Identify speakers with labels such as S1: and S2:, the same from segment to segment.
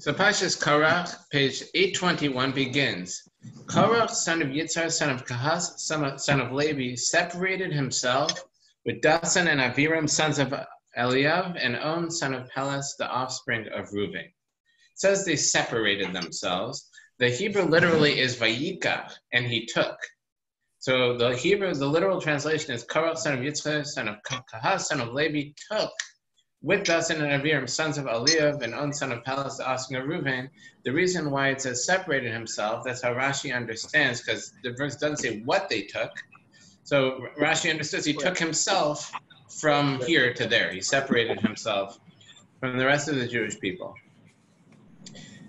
S1: So Parshas Korach, page 821 begins. Korach, son of Yitzhar, son of Kahas, son of Levi, separated himself with Dasan and Aviram, sons of Eliav, and On, son of Pelas, the offspring of Reuben. It says they separated themselves. The Hebrew literally is Vayikach, and he took. So the Hebrew, the literal translation is Korach, son of Yitzhar, son of Kahas, son of Levi, took with Dasan and Aviram, sons of Eliav, and On, son of Pelas, the offspring of Reuben. The reason why it says separated himself, that's how Rashi understands, because the verse doesn't say what they took. So Rashi understands he took himself from here to there. He separated himself from the rest of the Jewish people.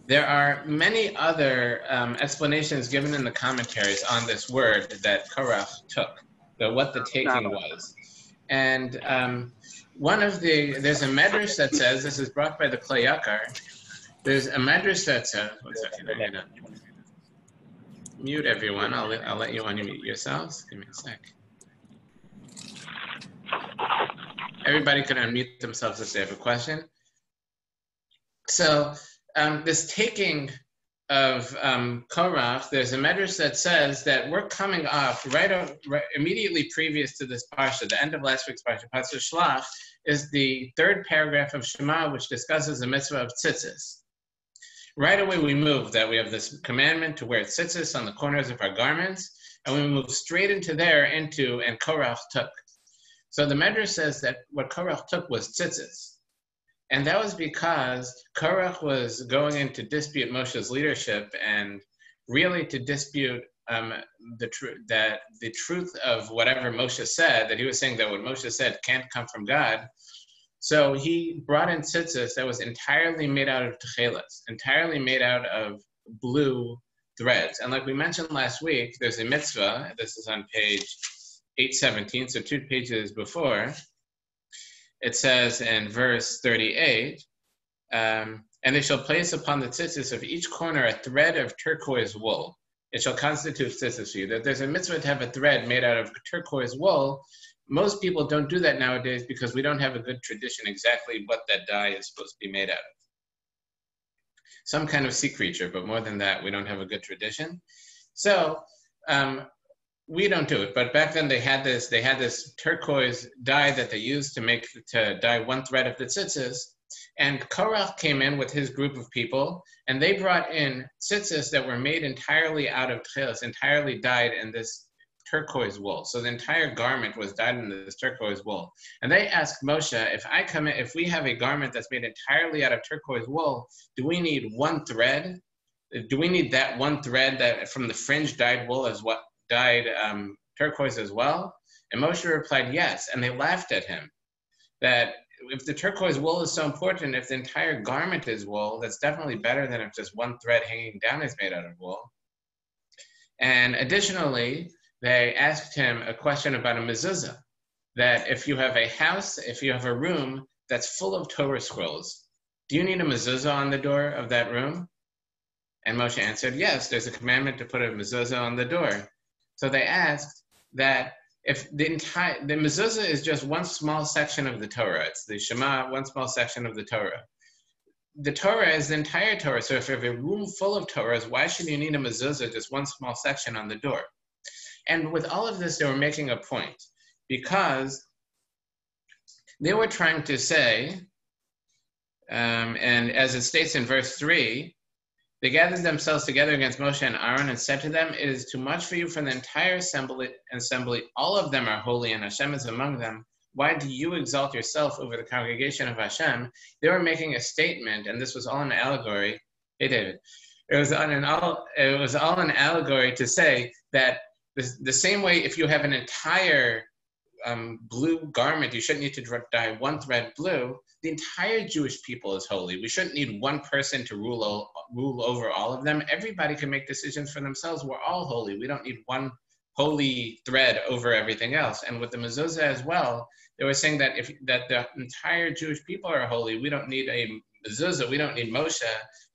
S1: There are many other explanations given in the commentaries on this word that Korach took, what the taking was. And there's a medrash that says, this is brought by the Klei Yakar, there's a medrash that says, one second, I'm gonna mute everyone, I'll let you unmute yourselves, give me a sec. Everybody can unmute themselves if they have a question. So this taking of Korach, there's a medrash that says that we're coming off right immediately previous to this Parsha, the end of last week's Parsha, Parsha Shlach, is the third paragraph of Shema, which discusses the mitzvah of tzitzis. Right away we move that we have this commandment to wear tzitzis on the corners of our garments, and we move straight into there, and Korach took. So the medrash says that what Korach took was tzitzis. And that was because Korach was going in to dispute Moshe's leadership and really to dispute the truth of whatever Moshe said, that he was saying that what Moshe said can't come from God. So he brought in tzitzis that was entirely made out of techelas, entirely made out of blue threads. And like we mentioned last week, there's a mitzvah, this is on page 817, so 2 pages before. It says in verse 38, and they shall place upon the tzitzis of each corner a thread of turquoise wool. It shall constitute tzitzis for you. That there's a mitzvah to have a thread made out of turquoise wool. Most people don't do that nowadays because we don't have a good tradition exactly what that dye is supposed to be made out of. Some kind of sea creature, but more than that, we don't have a good tradition. So, we don't do it, but back then they had this turquoise dye that they used to dye one thread of the tzitzis, and Korach came in with his group of people, and they brought in tzitzis that were made entirely out of techelas, entirely dyed in this turquoise wool. So the entire garment was dyed in this turquoise wool. And they asked Moshe, if we have a garment that's made entirely out of turquoise wool, do we need one thread? Do we need that one thread that from the fringe dyed wool as what dyed turquoise as well? And Moshe replied, yes. And they laughed at him that if the turquoise wool is so important, if the entire garment is wool, that's definitely better than if just one thread hanging down is made out of wool. And additionally, they asked him a question about a mezuzah, that if you have a house, if you have a room that's full of Torah scrolls, do you need a mezuzah on the door of that room? And Moshe answered, yes, there's a commandment to put a mezuzah on the door. So they asked that if the mezuzah is just one small section of the Torah, it's the Shema, one small section of the Torah. The Torah is the entire Torah. So if you have a room full of Torahs, why should you need a mezuzah, just one small section on the door? And with all of this, they were making a point, because they were trying to say, and as it states in verse 3, they gathered themselves together against Moshe and Aaron and said to them, it is too much for you for the entire assembly. All of them are holy and Hashem is among them. Why do you exalt yourself over the congregation of Hashem? They were making a statement, and this was all an allegory. Hey, David. It was all an allegory to say that the same way if you have an entire blue garment, you shouldn't need to dye one thread blue. The entire Jewish people is holy. We shouldn't need one person to rule over all of them. Everybody can make decisions for themselves. We're all holy. We don't need one holy thread over everything else. And with the mezuzah as well, they were saying that that the entire Jewish people are holy. We don't need a mezuzah. We don't need Moshe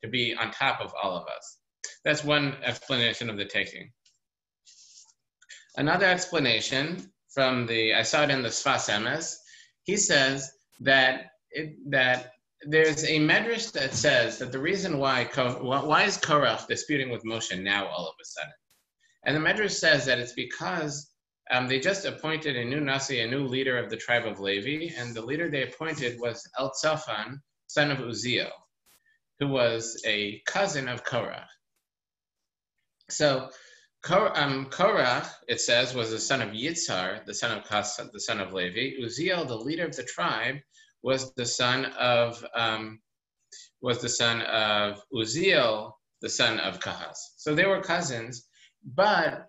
S1: to be on top of all of us. That's one explanation of the taking. Another explanation I saw it in the Sfas Emes, he says that there's a medrash that says that the reason why is Korach disputing with Moshe now all of a sudden? And the medrash says that it's because they just appointed a new Nasi, a new leader of the tribe of Levi, and the leader they appointed was Eltzaphan, son of Uziel, who was a cousin of Korach. So Korach, it says, was the son of Yitzhar, the son of Levi. Uziel, the leader of the tribe, was the son of Uziel, the son of Kahaz. So they were cousins, but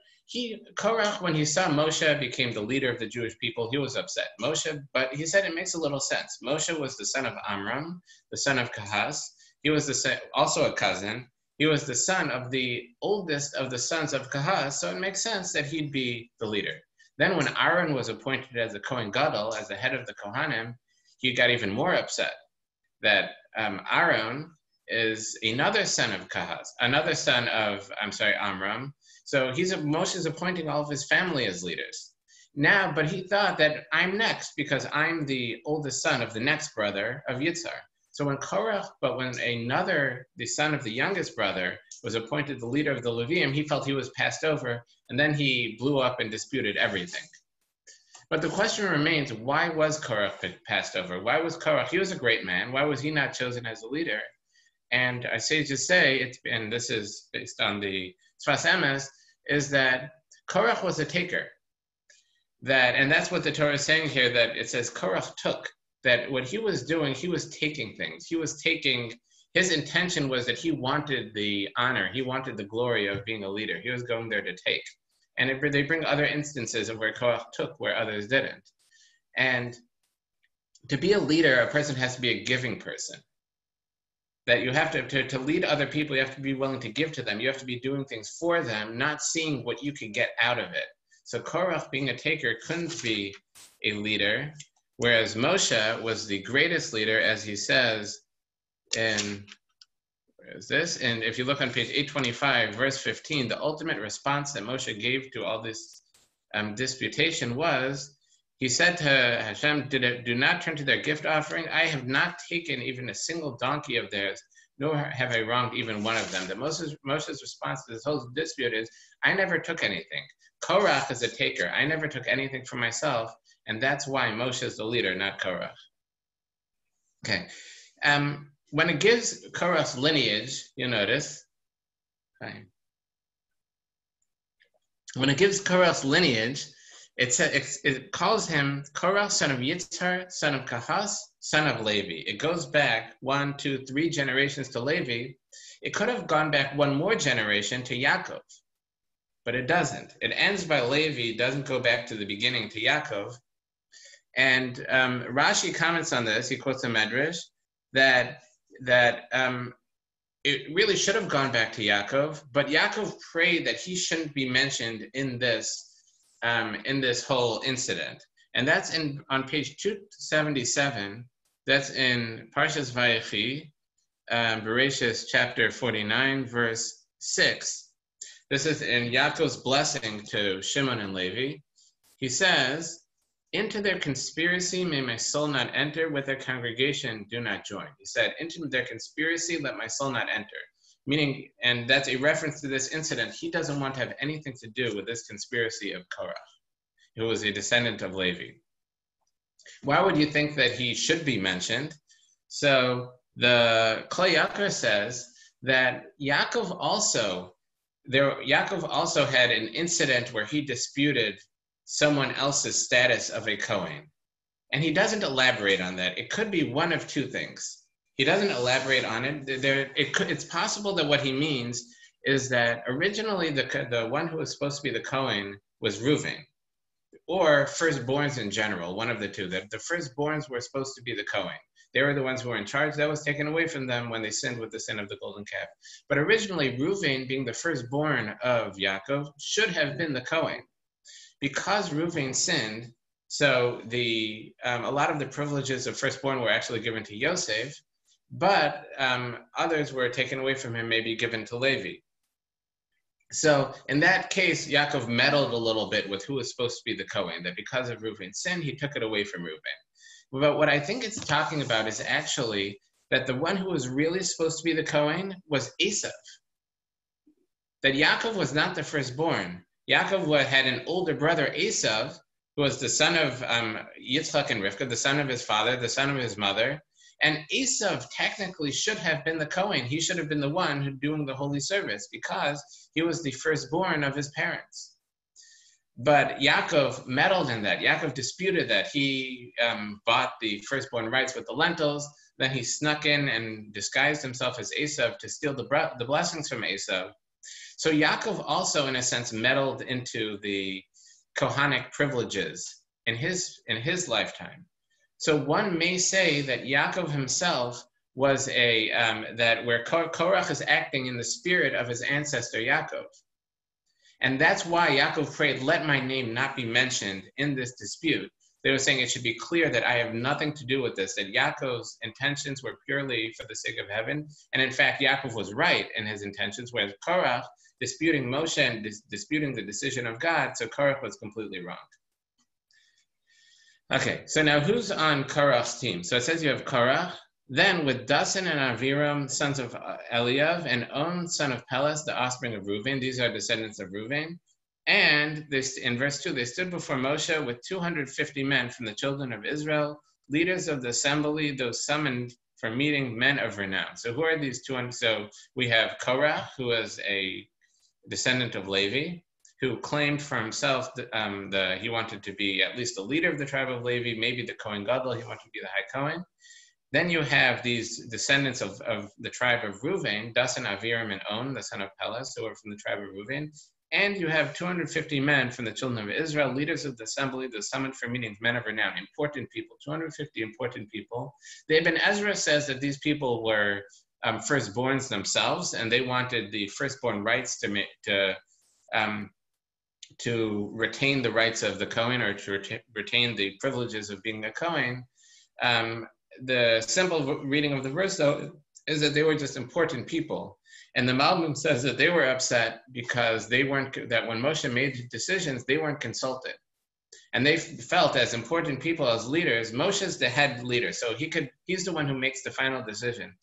S1: Korach, when he saw Moshe became the leader of the Jewish people, he was upset. But he said it makes a little sense. Moshe was the son of Amram, the son of Kahaz. He was also a cousin. He was the son of the oldest of the sons of Kahaz, so it makes sense that he'd be the leader. Then when Aaron was appointed as the Kohen Gadol, as the head of the Kohanim, he got even more upset that Aaron is another son of Kahaz, another son of, Amram. So Moshe's appointing all of his family as leaders. Now, but he thought that I'm next because I'm the oldest son of the next brother of Yitzhar. So when the son of the youngest brother, was appointed the leader of the Levium, he felt he was passed over, and then he blew up and disputed everything. But the question remains, why was Korach passed over? Why was Korach? He was a great man. Why was he not chosen as a leader? And I say, and this is based on the Sfas Emes, is that Korach was a taker. And that's what the Torah is saying here, that it says Korach took. That what he was doing, he was taking things. His intention was that he wanted the honor, he wanted the glory of being a leader. He was going there to take. And they bring other instances of where Korach took, where others didn't. And to be a leader, a person has to be a giving person. That you have to lead other people, you have to be willing to give to them. You have to be doing things for them, not seeing what you could get out of it. So Korach, being a taker, couldn't be a leader. Whereas Moshe was the greatest leader, as he says where is this? And if you look on page 825, verse 15, the ultimate response that Moshe gave to all this disputation was, he said to Hashem, do not turn to their gift offering. I have not taken even a single donkey of theirs, nor have I wronged even one of them. That Moshe's response to this whole dispute is, I never took anything. Korach is a taker. I never took anything for myself. And that's why Moshe is the leader, not Korach. Okay. When it gives Korach's lineage, you notice, okay. When it gives Korach's lineage, it calls him Korach, son of Yitzhar, son of Kahas, son of Levi. It goes back 1, 2, 3 generations to Levi. It could have gone back one more generation to Yaakov, but it doesn't. It ends by Levi, doesn't go back to the beginning to Yaakov. And Rashi comments on this. He quotes a medrash that it really should have gone back to Yaakov, but Yaakov prayed that he shouldn't be mentioned in this whole incident. And that's on page 277. That's in Parshas Vayechi, Bereshis chapter 49, verse 6. This is in Yaakov's blessing to Shimon and Levi. He says, into their conspiracy may my soul not enter, with their congregation do not join. He said, into their conspiracy let my soul not enter. Meaning, and that's a reference to this incident, he doesn't want to have anything to do with this conspiracy of Korach, who was a descendant of Levi. Why would you think that he should be mentioned? So the Klei Yakar says that Yaakov also had an incident where he disputed someone else's status of a Kohen. And he doesn't elaborate on that. It could be one of two things. He doesn't elaborate on it. It's possible that what he means is that originally the one who was supposed to be the Kohen was Reuven, or firstborns in general, one of the two. The firstborns were supposed to be the Kohen. They were the ones who were in charge. That was taken away from them when they sinned with the sin of the golden calf. But originally, Reuven, being the firstborn of Yaakov, should have been the Kohen. Because Reuven sinned, so a lot of the privileges of firstborn were actually given to Yosef, but others were taken away from him, maybe given to Levi. So in that case, Yaakov meddled a little bit with who was supposed to be the Kohen, that because of Reuven's sin, he took it away from Reuven. But what I think it's talking about is actually that the one who was really supposed to be the Kohen was Esav. That Yaakov was not the firstborn. Yaakov had an older brother, Esav, who was the son of Yitzchak and Rivka, the son of his father, the son of his mother. And Esav technically should have been the Kohen. He should have been the one who doing the holy service because he was the firstborn of his parents. But Yaakov meddled in that. Yaakov disputed that. He bought the firstborn rights with the lentils. Then he snuck in and disguised himself as Esav to steal the blessings from Esav. So Yaakov also, in a sense, meddled into the Kohanic privileges in his lifetime. So one may say that Yaakov himself was that where Korach is acting in the spirit of his ancestor Yaakov. And that's why Yaakov prayed, let my name not be mentioned in this dispute. They were saying it should be clear that I have nothing to do with this, that Yaakov's intentions were purely for the sake of heaven. And in fact, Yaakov was right in his intentions, whereas Korach, disputing Moshe and disputing the decision of God, so Korach was completely wrong. Okay, so now who's on Korach's team? So it says you have Korach, then with Dasan and Aviram, sons of Eliav, and On, son of Peles, the offspring of Reuven. These are descendants of Reuven. And this, in verse 2, they stood before Moshe with 250 men from the children of Israel, leaders of the assembly, those summoned for meeting, men of renown. So who are these 200? So we have Korach, who is a descendant of Levi, who claimed for himself that he wanted to be at least the leader of the tribe of Levi, maybe the Kohen Gadol, he wanted to be the high Kohen. Then you have these descendants of the tribe of Reuven, Dasan, Aviram, and On, the son of Peles, who are from the tribe of Reuven. And you have 250 men from the children of Israel, leaders of the assembly, the summoned for meetings, men of renown, important people, 250 important people. The Ibn Ezra says that these people were firstborns themselves, and they wanted the firstborn rights to retain the rights of the Kohen, or to retain the privileges of being a Kohen. The simple reading of the verse, though, is that they were just important people. And the Malbim says that they were upset because that when Moshe made decisions, they weren't consulted. And they felt as important people, as leaders, Moshe's the head leader, so he's the one who makes the final decision.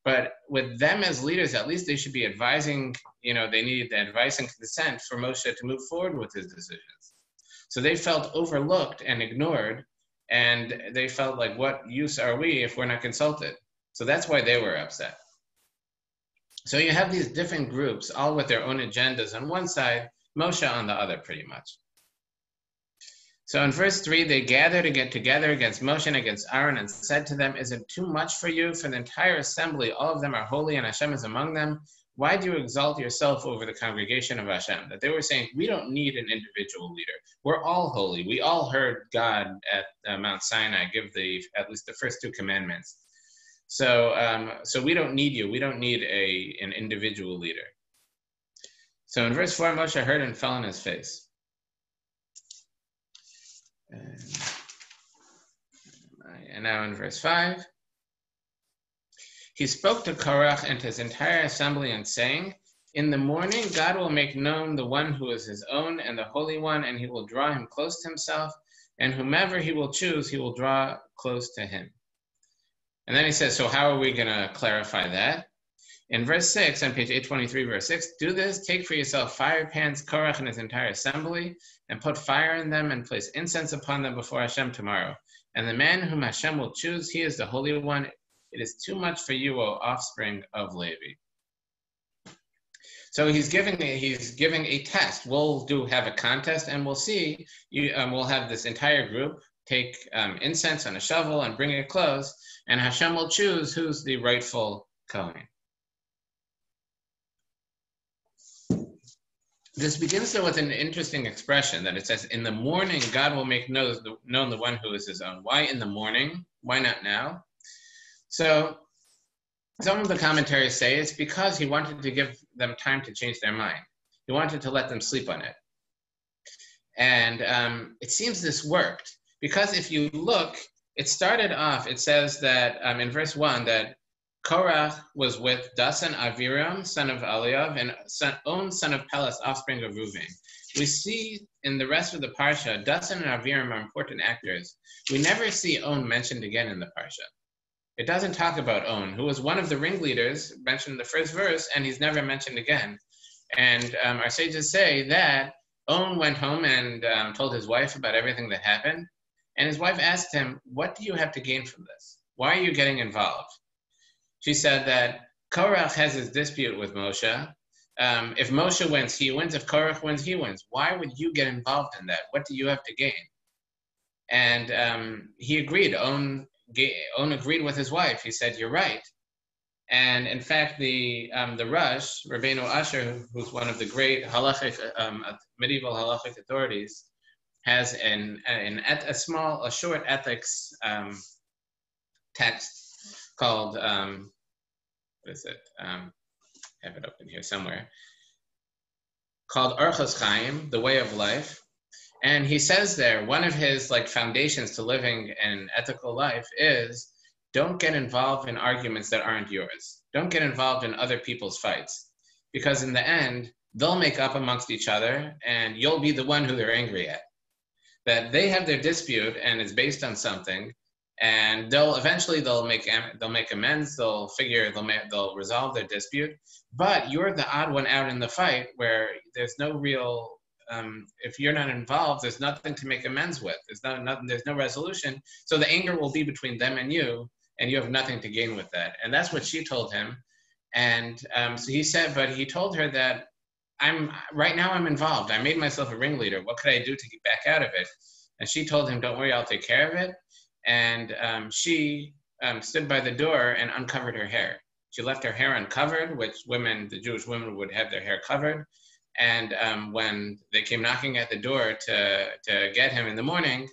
S1: But with them as leaders, at least they should be advising, they needed the advice and consent for Moshe to move forward with his decisions. So they felt overlooked and ignored, and they felt like, what use are we if we're not consulted? So that's why they were upset. So you have these different groups, all with their own agendas on one side, Moshe on the other, pretty much. So in verse 3, they gathered to get together against Moshe and against Aaron and said to them, is it too much for you? For the entire assembly, all of them are holy and Hashem is among them. Why do you exalt yourself over the congregation of Hashem? That they were saying, we don't need an individual leader. We're all holy. We all heard God at Mount Sinai give at least the first 2 commandments. So we don't need you. We don't need an individual leader. So in verse 4, Moshe heard and fell on his face. And now in verse 5, he spoke to Korach and to his entire assembly and saying, in the morning God will make known the one who is his own and the Holy One, and he will draw him close to himself, and whomever he will choose, he will draw close to him. And then he says, so how are we going to clarify that? In verse 6, on page 823, verse 6, do this, take for yourself fire pans, Korach and his entire assembly, and put fire in them and place incense upon them before Hashem tomorrow. And the man whom Hashem will choose, he is the Holy One. It is too much for you, O offspring of Levi. So he's giving a test. We'll have a contest, and we'll see. We'll have this entire group take incense on a shovel and bring it close, and Hashem will choose who's the rightful Kohen. This begins though with an interesting expression that it says, in the morning God will make known the one who is his own. Why in the morning? Why not now? So some of the commentaries say it's because he wanted to give them time to change their mind. He wanted to let them sleep on it. And it seems this worked, because if you look, it started off, it says that in verse 1 that Korach was with Dasan, Aviram, son of Eliav, and On, son of Peles, offspring of Reuven. We see in the rest of the Parsha, Dasan and Aviram are important actors. We never see On mentioned again in the Parsha. It doesn't talk about On, who was one of the ringleaders mentioned in the first verse, and he's never mentioned again. And our sages say that On went home and told his wife about everything that happened. And his wife asked him, what do you have to gain from this? Why are you getting involved? She said that Korach has his dispute with Moshe. If Moshe wins, he wins. If Korach wins, he wins. Why would you get involved in that? What do you have to gain? And he agreed. On agreed with his wife. He said, you're right. And in fact, the Rosh, Rabbeinu Asher, who's one of the great halachic, medieval halachic authorities, has a short ethics text called, what is it? I have it open here somewhere, called Orchos Chaim, the way of life. And he says there, one of his foundations to living an ethical life is, don't get involved in arguments that aren't yours. Don't get involved in other people's fights. Because in the end, they'll make up amongst each other, and you'll be the one who they're angry at. That they have their dispute, and it's based on something, and they'll make amends. They'll resolve their dispute. But you're the odd one out in the fight, where there's no real. If you're not involved, there's nothing to make amends with. There's no resolution. So the anger will be between them and you have nothing to gain with that. And that's what she told him. And so he said, but he told her that right now I'm involved. I made myself a ringleader. What could I do to get back out of it? And she told him, don't worry, I'll take care of it. And she stood by the door and uncovered her hair. She left her hair uncovered, which the Jewish women would have their hair covered. And when they came knocking at the door to get him in the morning,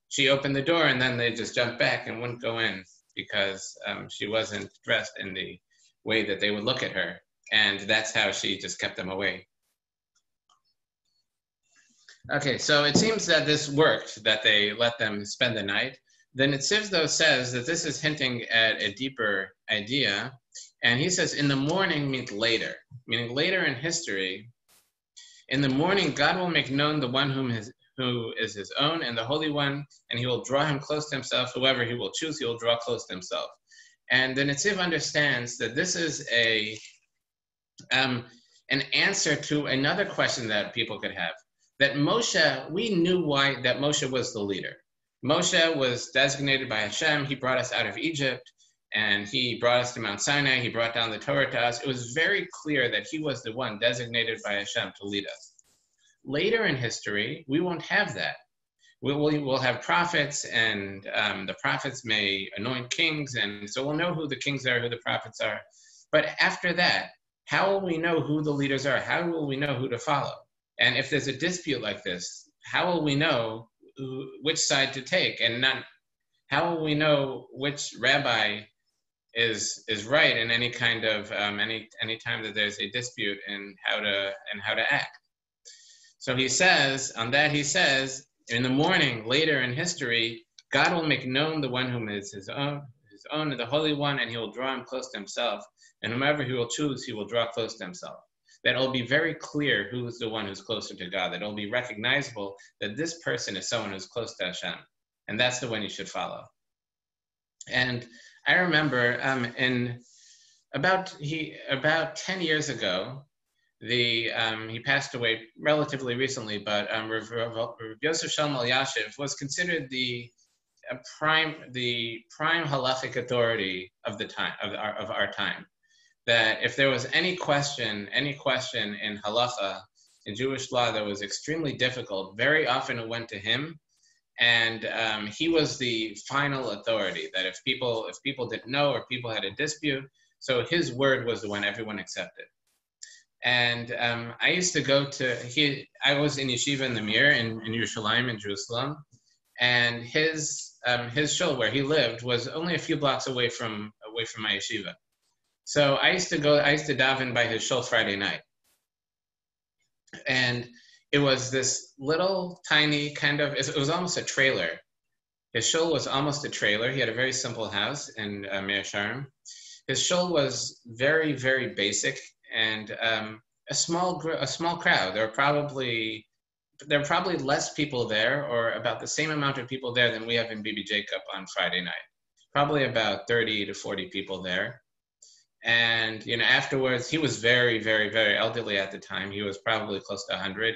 S1: she opened the door, and then they just jumped back and wouldn't go in because she wasn't dressed in the way that they would look at her. And that's how she just kept them away. Okay, so it seems that this worked, that they let them spend the night. The Netziv, though, says that this is hinting at a deeper idea. And he says, in the morning means later, meaning later in history. In the morning, God will make known the one who is his own and the Holy One, and he will draw him close to himself. Whoever he will choose, he will draw close to himself. And the Netziv understands that this is an answer to another question that people could have. That Moshe, we knew why that Moshe was the leader. Moshe was designated by Hashem. He brought us out of Egypt, and he brought us to Mount Sinai. He brought down the Torah to us. It was very clear that he was the one designated by Hashem to lead us. Later in history, we won't have that. We'll have prophets, and the prophets may anoint kings, and so we'll know who the kings are, who the prophets are. But after that, how will we know who the leaders are? How will we know who to follow? And if there's a dispute like this, how will we know which side to take? And how will we know which rabbi is right in any kind of any time that there's a dispute and how to act? So he says, in the morning, later in history, God will make known the one whom is his own, and the Holy One, and he will draw him close to himself. And whomever he will choose, he will draw close to himself. That it'll be very clear who's the one who's closer to God. That it'll be recognizable that this person is someone who's close to Hashem, and that's the one you should follow. And I remember about 10 years ago, he passed away relatively recently, but Rav Yosef Shalom Elyashiv was considered the prime halachic authority of the time of our time. That if there was any question in halacha, in Jewish law that was extremely difficult, very often it went to him, and he was the final authority. That if people didn't know or people had a dispute, so his word was the one everyone accepted. And I used to go to I was in yeshiva in the Mir in Yerushalayim in Jerusalem, and his shul where he lived was only a few blocks away from my yeshiva. So I used to daven by his shul Friday night. And it was this little tiny it was almost a trailer. His shul was almost a trailer. He had a very simple house in Meir Sharm. His shul was very, very basic and a small crowd. There were probably less people there, or about the same amount of people there than we have in Bibi Jacob on Friday night. probably about 30 to 40 people there. And, afterwards, he was very, very, very elderly at the time. He was probably close to 100.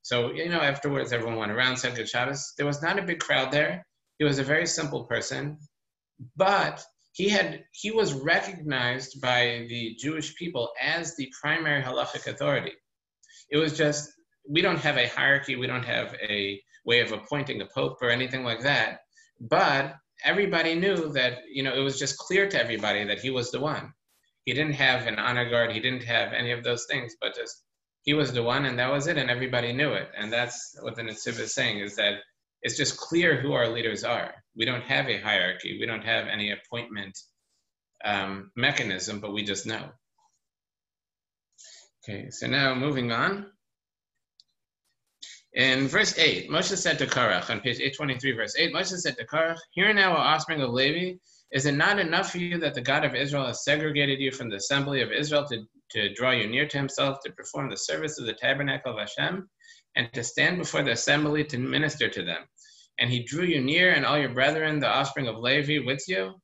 S1: So, afterwards, everyone went around, said good Shabbos. There was not a big crowd there. He was a very simple person, but he was recognized by the Jewish people as the primary halachic authority. It was just, we don't have a hierarchy. We don't have a way of appointing a pope or anything like that. But everybody knew that, it was just clear to everybody that he was the one. He didn't have an honor guard. He didn't have any of those things, but just he was the one, and that was it, and everybody knew it. And that's what the Netziv is saying, is that it's just clear who our leaders are. We don't have a hierarchy. We don't have any appointment mechanism, but we just know. Okay, so now moving on. In verse 8, Moshe said to Korach, on page 823, verse 8, Moshe said to Korach, "Hear now, O offspring of Levi, is it not enough for you that the God of Israel has segregated you from the assembly of Israel to draw you near to himself, to perform the service of the tabernacle of Hashem, and to stand before the assembly to minister to them? And he drew you near, and all your brethren, the offspring of Levi, with you.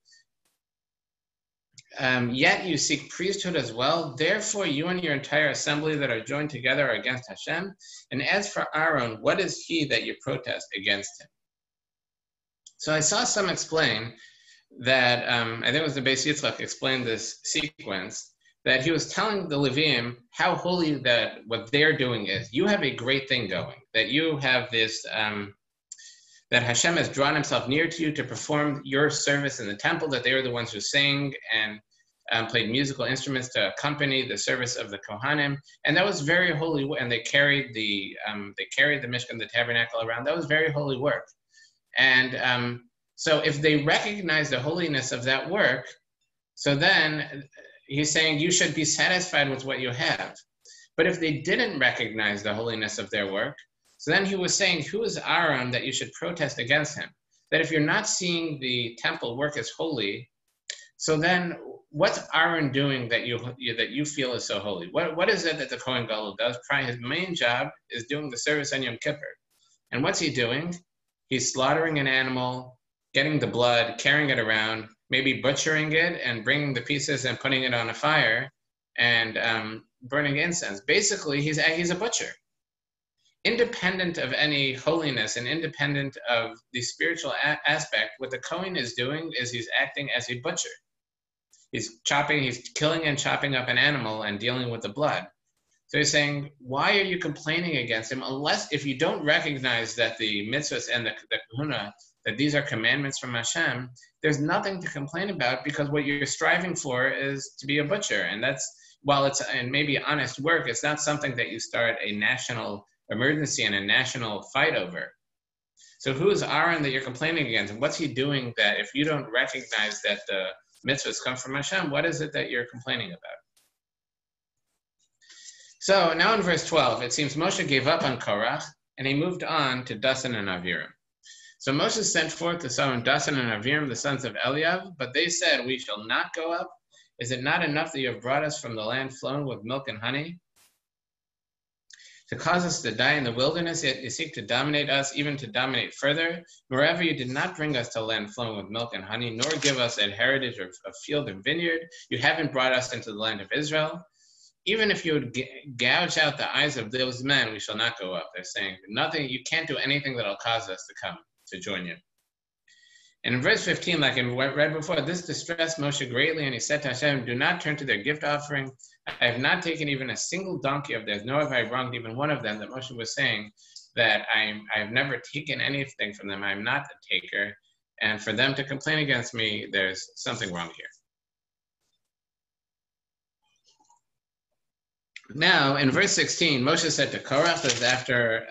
S1: Yet you seek priesthood as well. Therefore, you and your entire assembly that are joined together are against Hashem. And as for Aaron, what is he that you protest against him?" So I saw some explain that, I think it was the Beis Yitzchak explained this sequence, that he was telling the Levim how holy that what they're doing is. You have a great thing going, that you have this, that Hashem has drawn himself near to you to perform your service in the temple, that they were the ones who sang and played musical instruments to accompany the service of the Kohanim, and that was very holy. And they carried the Mishkan, the tabernacle around. That was very holy work. And so if they recognize the holiness of that work, so then he's saying you should be satisfied with what you have. But if they didn't recognize the holiness of their work, so then he was saying, who is Aaron that you should protest against him? That if you're not seeing the temple work as holy, so then what's Aaron doing that you feel is so holy? What is it that the Kohen Gadol does? Probably his main job is doing the service on Yom Kippur. And what's he doing? He's slaughtering an animal, getting the blood, carrying it around, maybe butchering it and bringing the pieces and putting it on a fire and burning incense. Basically, he's a butcher. Independent of any holiness and independent of the spiritual aspect, what the Kohen is doing is he's acting as a butcher. He's killing and chopping up an animal and dealing with the blood. So he's saying, why are you complaining against him? Unless, if you don't recognize that the mitzvahs and the kahuna, that these are commandments from Hashem, there's nothing to complain about, because what you're striving for is to be a butcher. And that's, while it's and maybe honest work, it's not something that you start a national emergency and a national fight over. So who is Aaron that you're complaining against? And what's he doing that, if you don't recognize that the mitzvahs come from Hashem, what is it that you're complaining about? So now in verse 12, it seems Moshe gave up on Korach and he moved on to Dasan and Aviram. So Moshe sent forth to summon Dasan and Aviram, the sons of Eliav, but they said, "We shall not go up. Is it not enough that you have brought us from the land flowing with milk and honey? To cause us to die in the wilderness, yet you seek to dominate us, even to dominate further. Moreover, you did not bring us to a land flowing with milk and honey, nor give us a heritage of a field and vineyard. You haven't brought us into the land of Israel. Even if you would gouge out the eyes of those men, we shall not go up." They're saying, nothing, you can't do anything that'll cause us to come to join you. And in verse 15, like I read before, this distressed Moshe greatly, and he said to Hashem, "Do not turn to their gift offering. I have not taken even a single donkey of theirs, nor have I wronged even one of them." That Moshe was saying that I have never taken anything from them. I am not a taker. And for them to complain against me, there's something wrong here. Now, in verse 16, Moshe said to Korach, this is after,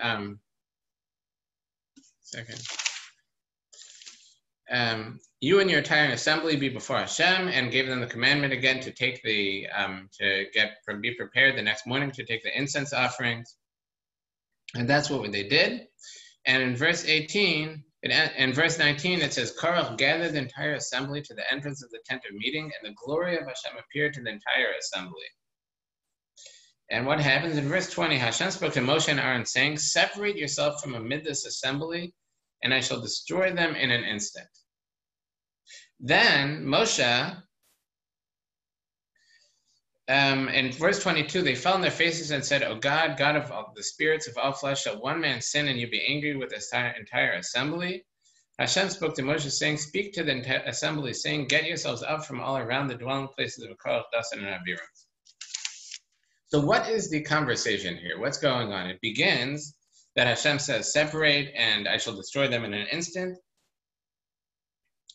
S1: you and your entire assembly be before Hashem, and gave them the commandment again to take the, be prepared the next morning to take the incense offerings. And that's what they did. And in verse 18, in verse 19, it says, Korach gathered the entire assembly to the entrance of the tent of meeting, and the glory of Hashem appeared to the entire assembly. And what happens in verse 20, Hashem spoke to Moshe and Aaron, saying, "Separate yourself from amid this assembly, and I shall destroy them in an instant." Then Moshe, in verse 22, they fell on their faces and said, "O God, God of all, the spirits of all flesh, shall one man sin and you be angry with this entire assembly?" Hashem spoke to Moshe, saying, "Speak to the assembly, saying, get yourselves up from all around the dwelling places of Korach, Dathan, and Abiram." So what is the conversation here? What's going on? It begins that Hashem says, "Separate, and I shall destroy them in an instant."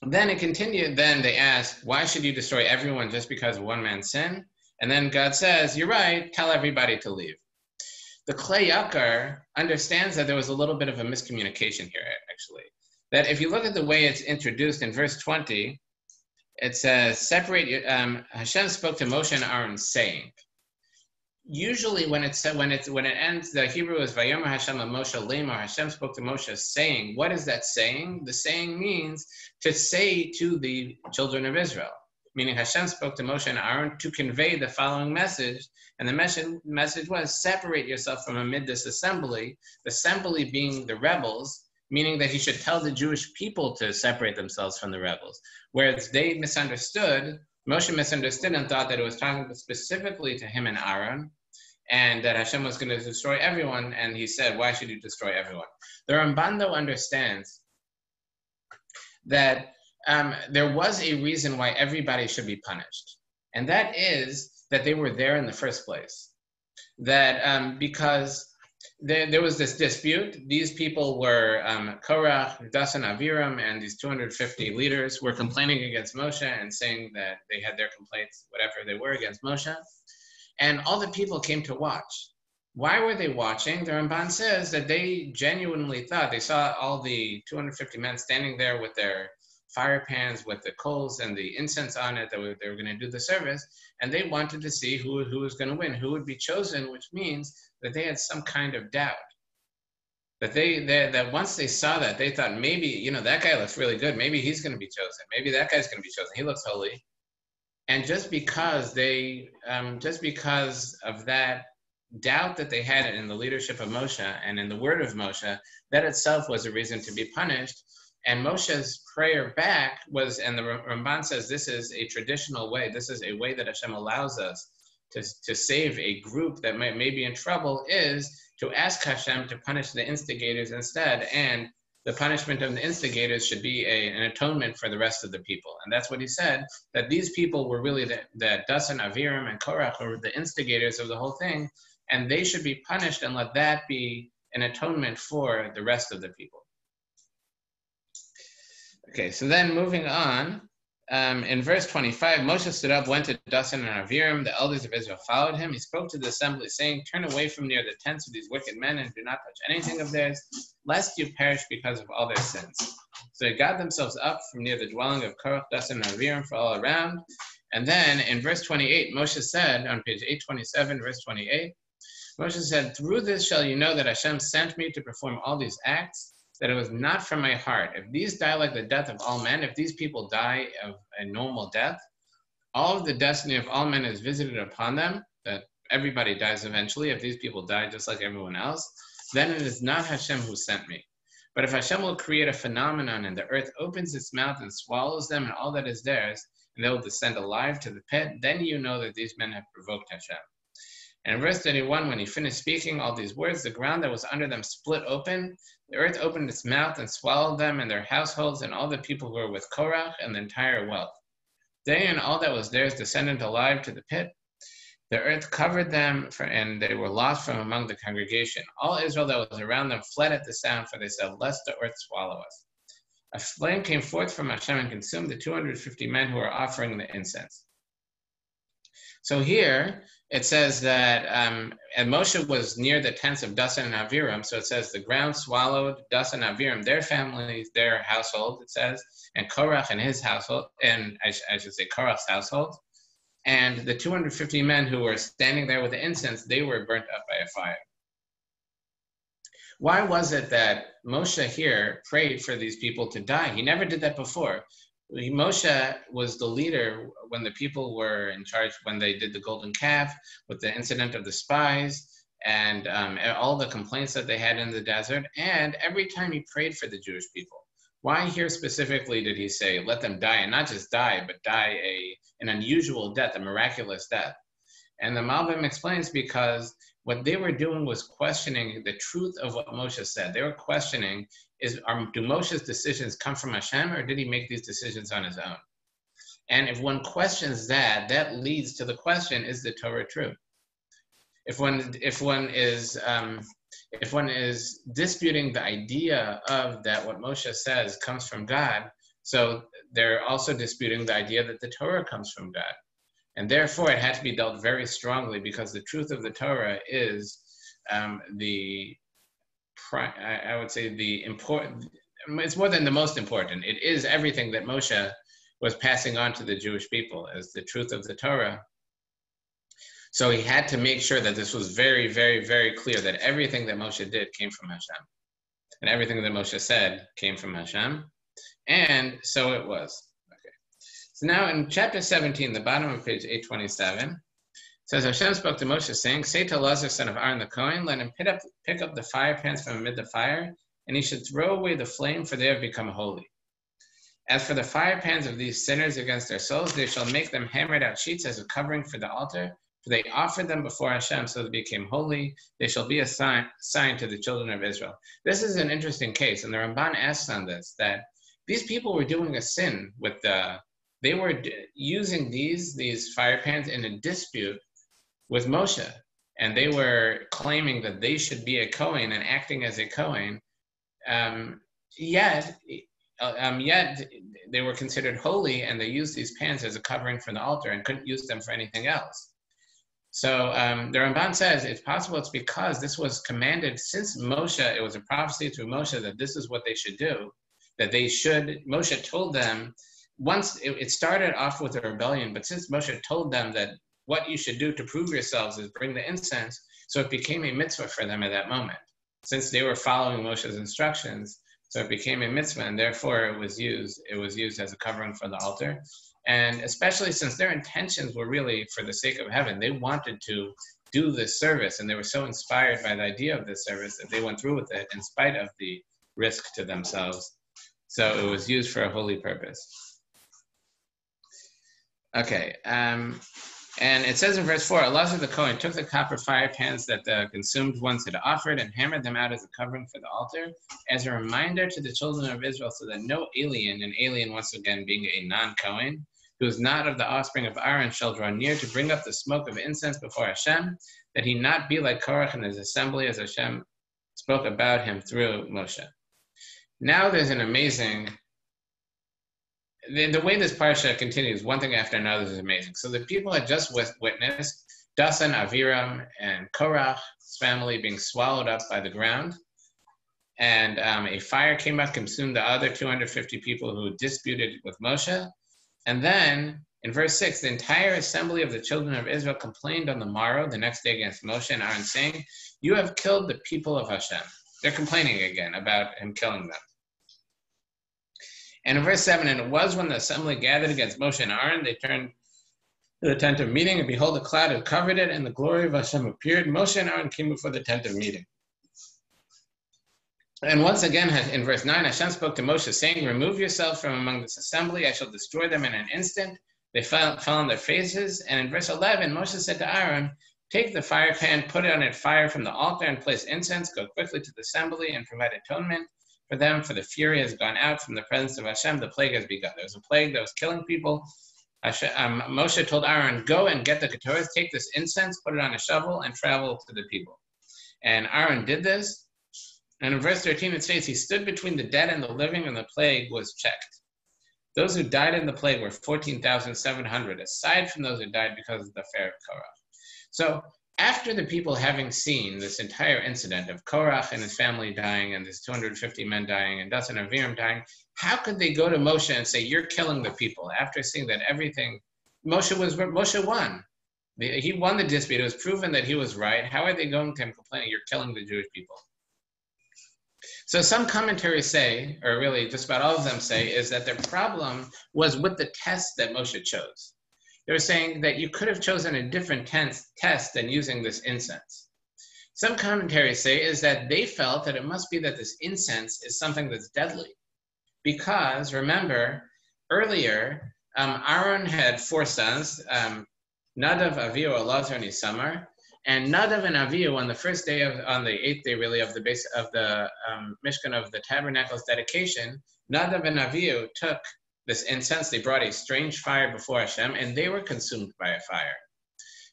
S1: Then it continued, then they ask, "Why should you destroy everyone just because of one man's sin?" And then God says, "You're right, tell everybody to leave." The Klei Yakar understands that there was a little bit of a miscommunication here, actually. That if you look at the way it's introduced in verse 20, it says, "Separate." Hashem spoke to Moshe and Aaron, saying. Usually, when it ends, the Hebrew is "Vayomer Hashem Moshe Lemar." Hashem spoke to Moshe, saying. What is that saying? The saying means to say to the children of Israel. Meaning Hashem spoke to Moshe and Aaron to convey the following message, and the message was, separate yourself from amid this assembly, the assembly being the rebels, meaning that he should tell the Jewish people to separate themselves from the rebels. Whereas they misunderstood, Moshe misunderstood and thought that it was talking specifically to him and Aaron, and that Hashem was going to destroy everyone, and he said, "Why should you destroy everyone?" The Ramban, though, understands that there was a reason why everybody should be punished. And that is that they were there in the first place. That because there was this dispute, these people were, Korach, Dathan, Abiram, and these 250 leaders were complaining against Moshe and saying that they had their complaints, whatever they were, against Moshe. And all the people came to watch. Why were they watching? The Ramban says that they genuinely thought, they saw all the 250 men standing there with their fire pans with the coals and the incense on it, that they were going to do the service, and they wanted to see who was going to win, who would be chosen, which means that they had some kind of doubt. That once they saw that, they thought, maybe, that guy looks really good, maybe he's going to be chosen, maybe that guy's going to be chosen, he looks holy. And just because of that doubt that they had in the leadership of Moshe and in the word of Moshe, that itself was a reason to be punished. And Moshe's prayer back was, and the Ramban says this is a traditional way, this is a way that Hashem allows us to save a group that may be in trouble, is to ask Hashem to punish the instigators instead. And the punishment of the instigators should be an atonement for the rest of the people. And that's what he said, that these people were really the Dathan, Aviram, and Korach were the instigators of the whole thing, and they should be punished, and let that be an atonement for the rest of the people. Okay, so then moving on, in verse 25, Moshe stood up, went to Dathan and Aviram. The elders of Israel followed him. He spoke to the assembly, saying, "Turn away from near the tents of these wicked men and do not touch anything of theirs, lest you perish because of all their sins." So they got themselves up from near the dwelling of Korach, Dathan, and Aviram for all around. And then in verse 28, Moshe said, on page 827, verse 28, Moshe said, "Through this shall you know that Hashem sent me to perform all these acts, that it was not from my heart. If these die like the death of all men, if these people die of a normal death, all of the destiny of all men is visited upon them, that everybody dies eventually. If these people die just like everyone else, then it is not Hashem who sent me. But if Hashem will create a phenomenon and the earth opens its mouth and swallows them and all that is theirs, and they will descend alive to the pit, then you know that these men have provoked Hashem." And in verse 31, when he finished speaking all these words, the ground that was under them split open. The earth opened its mouth and swallowed them and their households and all the people who were with Korach and the entire wealth. They and all that was theirs descended alive to the pit. The earth covered them, and they were lost from among the congregation. All Israel that was around them fled at the sound, for they said, "Lest the earth swallow us." A flame came forth from Hashem and consumed the 250 men who were offering the incense. So here it says that and Moshe was near the tents of Dathan and Aviram. So it says the ground swallowed Dathan and Aviram, their families, their household, it says, and Korach and his household, and I should say Korach's household. And the 250 men who were standing there with the incense, they were burnt up by a fire. Why was it that Moshe here prayed for these people to die? He never did that before. Moshe was the leader when the people were in charge, when they did the golden calf, with the incident of the spies, and all the complaints that they had in the desert. And every time he prayed for the Jewish people, Why here specifically did he say, let them die, and not just die, but die an unusual death, a miraculous death? And the Malbim explains because what they were doing was questioning the truth of what Moshe said. They were questioning, do Moshe's decisions come from Hashem, or did he make these decisions on his own? And if one questions that, that leads to the question, is the Torah true? If one is disputing the idea of that what Moshe says comes from God, so they're also disputing the idea that the Torah comes from God. And therefore, it had to be dealt very strongly, because the truth of the Torah is I would say the important, it's more than the most important. It is everything that Moshe was passing on to the Jewish people as the truth of the Torah. So he had to make sure that this was very, very, very clear, that everything that Moshe did came from Hashem. And everything that Moshe said came from Hashem. And so it was. So now in chapter 17, the bottom of page 827, it says, Hashem spoke to Moshe, saying, say to Elazar, son of Aaron the Kohen, let him pick up the fire pans from amid the fire, and he should throw away the flame, for they have become holy. As for the fire pans of these sinners against their souls, they shall make them hammered out sheets as a covering for the altar, for they offered them before Hashem, so they became holy. They shall be a sign to the children of Israel. This is an interesting case, and the Ramban asks on this, that these people were doing a sin with they were using these fire pans in a dispute with Moshe, and they were claiming that they should be a Kohen and acting as a Kohen, yet they were considered holy, and they used these pans as a covering for the altar and couldn't use them for anything else. So the Ramban says it's possible it's because this was commanded since Moshe, it was a prophecy through Moshe that this is what they should do, Moshe told them. Once it started off with a rebellion, but since Moshe told them that what you should do to prove yourselves is bring the incense, so it became a mitzvah for them at that moment. Since they were following Moshe's instructions, so it became a mitzvah, and therefore it was used as a covering for the altar. And especially since their intentions were really for the sake of heaven, they wanted to do this service, and they were so inspired by the idea of this service that they went through with it in spite of the risk to themselves. So it was used for a holy purpose. Okay, and it says in verse 4, Elazar the Kohen took the copper fire pans that the consumed ones had offered and hammered them out as a covering for the altar, as a reminder to the children of Israel, so that no alien, an alien once again being a non-Kohen, who is not of the offspring of Aaron, shall draw near to bring up the smoke of incense before Hashem, that he not be like Korach in his assembly, as Hashem spoke about him through Moshe. Now there's an amazing... The way this Parsha continues, one thing after another, is amazing. So the people had just witnessed Dasan, Aviram, and Korach's family being swallowed up by the ground. And a fire came up, consumed the other 250 people who disputed with Moshe. And then, in verse 6, the entire assembly of the children of Israel complained on the morrow, the next day, against Moshe and Aaron, saying, you have killed the people of Hashem. They're complaining again about him killing them. And in verse 7, and it was when the assembly gathered against Moshe and Aaron, they turned to the tent of meeting, and behold, a cloud had covered it, and the glory of Hashem appeared. Moshe and Aaron came before the tent of meeting. And once again, in verse 9, Hashem spoke to Moshe, saying, remove yourself from among this assembly, I shall destroy them in an instant. They fell on their faces. And in verse 11, Moshe said to Aaron, take the fire pan, put it on its fire from the altar, and place incense, go quickly to the assembly, and provide atonement for them, for the fury has gone out from the presence of Hashem, the plague has begun. There was a plague that was killing people. Moshe told Aaron, go and get the ketores, take this incense, put it on a shovel, and travel to the people. And Aaron did this. And in verse 13 it states, he stood between the dead and the living, and the plague was checked. Those who died in the plague were 14,700, aside from those who died because of the affair of Korach. So after the people having seen this entire incident of Korach and his family dying, and his 250 men dying, and Dasan and Aviram dying, how could they go to Moshe and say, you're killing the people? After seeing that everything, Moshe won. He won the dispute. It was proven that he was right. How are they going to him complaining, you're killing the Jewish people? So some commentaries say, or really just about all of them say, is that their problem was with the test that Moshe chose. They were saying that you could have chosen a different test than using this incense. Some commentaries say is that they felt that it must be that this incense is something that's deadly, because remember, earlier, Aaron had 4 sons, Nadav, Avihu, Elazar, and Isamar. And Nadav and Avihu, on the 8th day really of the base of the Mishkan of the Tabernacle's dedication, Nadav and Avihu took this incense. They brought a strange fire before Hashem, and they were consumed by a fire.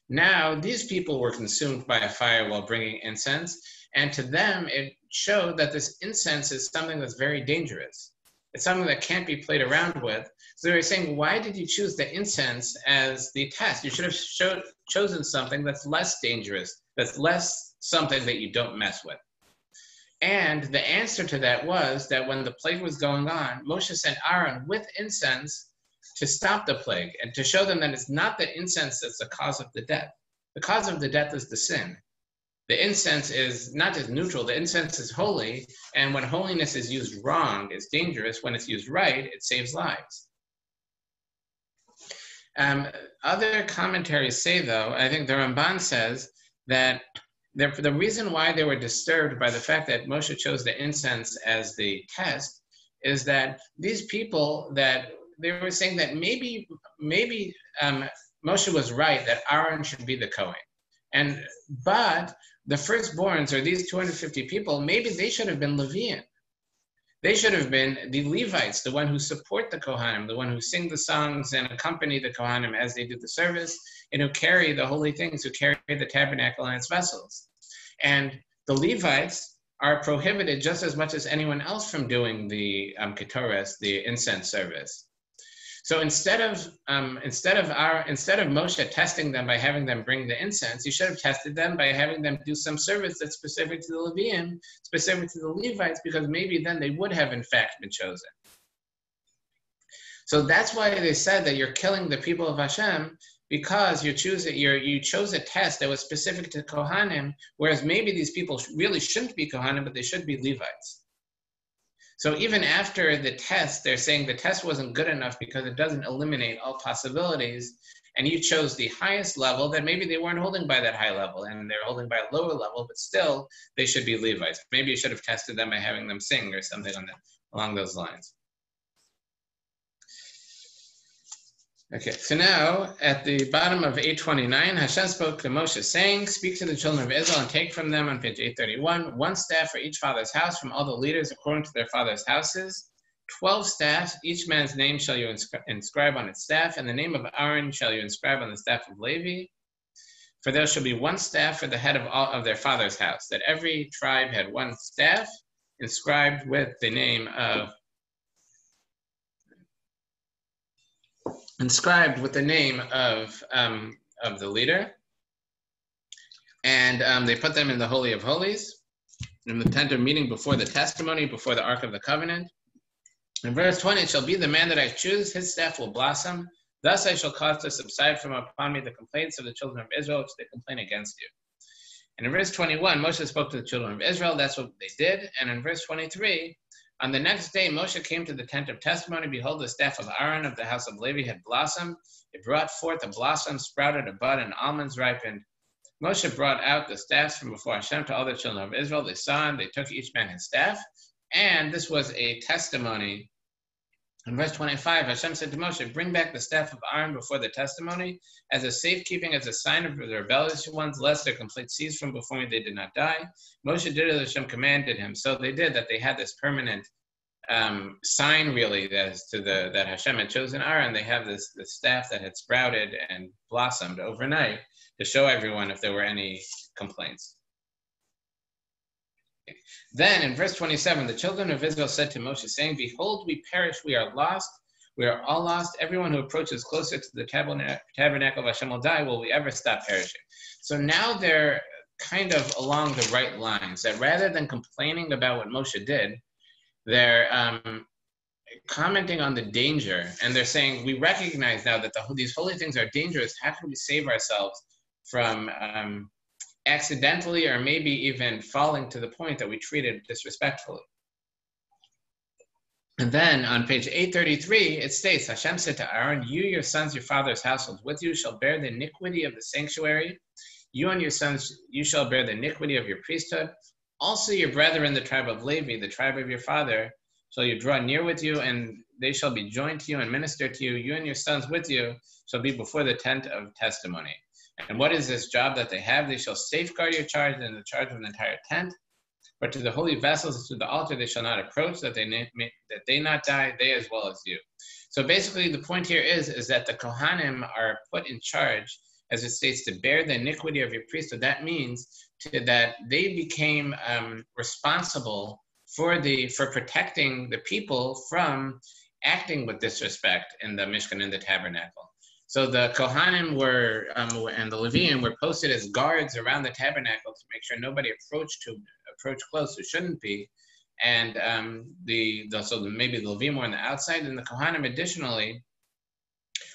S1: Now, these people were consumed by a fire while bringing incense, and to them, it showed that this incense is something that's very dangerous. It's something that can't be played around with. So they were saying, why did you choose the incense as the test? You should have chosen something that's less dangerous, that's less something that you don't mess with. And the answer to that was that when the plague was going on, Moshe sent Aaron with incense to stop the plague and to show them that it's not the incense that's the cause of the death. The cause of the death is the sin. The incense is not just neutral, the incense is holy, and when holiness is used wrong, it's dangerous. When it's used right, it saves lives. Other commentaries say, though, I think the Ramban says that the reason why they were disturbed by the fact that Moshe chose the incense as the test is that these people, that they were saying that maybe Moshe was right that Aaron should be the Kohen. But the firstborns, or these 250 people, maybe they should have been Levian. They should have been the Levites, the one who support the Kohanim, the one who sing the songs and accompany the Kohanim as they do the service, and who carry the holy things, who carry the tabernacle and its vessels. And the Levites are prohibited just as much as anyone else from doing the Ketores, the incense service. So instead of Moshe testing them by having them bring the incense, he should have tested them by having them do some service that's specific to the Levian, specific to the Levites, because maybe then they would have in fact been chosen. So that's why they said that you're killing the people of Hashem, because you chose a test that was specific to Kohanim, whereas maybe these people really shouldn't be Kohanim, but they should be Levites. So even after the test, they're saying the test wasn't good enough because it doesn't eliminate all possibilities, and you chose the highest level that maybe they weren't holding by that high level, and they're holding by a lower level, but still they should be Levites. Maybe you should have tested them by having them sing or something along those lines. Okay, so now at the bottom of 829, Hashem spoke to Moshe, saying, "Speak to the children of Israel and take from them," on page 831, 1 staff for each father's house from all the leaders according to their father's houses, 12 staffs, each man's name shall you inscribe on its staff, and the name of Aaron shall you inscribe on the staff of Levi. For there shall be 1 staff for the head of all of their father's house, that every tribe had 1 staff inscribed with the name of the leader, and they put them in the Holy of Holies, in the tent of meeting before the testimony, before the Ark of the Covenant. In verse 20, it shall be the man that I choose, his staff will blossom. Thus I shall cause to subside from upon me the complaints of the children of Israel, which they complain against you. And in verse 21, Moshe spoke to the children of Israel. That's what they did. And in verse 23, on the next day, Moshe came to the tent of testimony. Behold, the staff of Aaron of the house of Levi had blossomed. It brought forth a blossom, sprouted a bud, and almonds ripened. Moshe brought out the staffs from before Hashem to all the children of Israel. They saw and they took each man his staff. And this was a testimony. In verse 25, Hashem said to Moshe, "Bring back the staff of Aaron before the testimony, as a safekeeping, as a sign of the rebellious ones, lest their complete cease from before me, they did not die." Moshe did as Hashem commanded him. So they did, that they had this permanent sign, really, that Hashem had chosen Aaron. They have this staff that had sprouted and blossomed overnight to show everyone if there were any complaints. Then in verse 27, the children of Israel said to Moshe, saying, "Behold, we perish, we are lost. We are all lost. Everyone who approaches closer to the tabernacle of Hashem will die. Will we ever stop perishing?" So now they're kind of along the right lines, that rather than complaining about what Moshe did, they're commenting on the danger. And they're saying, we recognize now that these holy things are dangerous. How can we save ourselves from accidentally or maybe even falling to the point that we treat it disrespectfully? And then on page 833, it states, Hashem said to Aaron, "You, your sons, your father's households with you shall bear the iniquity of the sanctuary. You and your sons, you shall bear the iniquity of your priesthood. Also your brethren, the tribe of Levi, the tribe of your father, shall you draw near with you, and they shall be joined to you and minister to you. You and your sons with you shall be before the tent of testimony. And what is this job that they have? They shall safeguard your charge and the charge of the entire tent. But to the holy vessels and to the altar they shall not approach, that they not die, they as well as you. So basically the point here is that the Kohanim are put in charge, as it states, to bear the iniquity of your priesthood. That means that they became responsible for protecting the people from acting with disrespect in the Mishkan, in the tabernacle. So the Kohanim were and the Leviim were posted as guards around the tabernacle to make sure nobody approach close who shouldn't be, and maybe the Leviim were on the outside, and the Kohanim additionally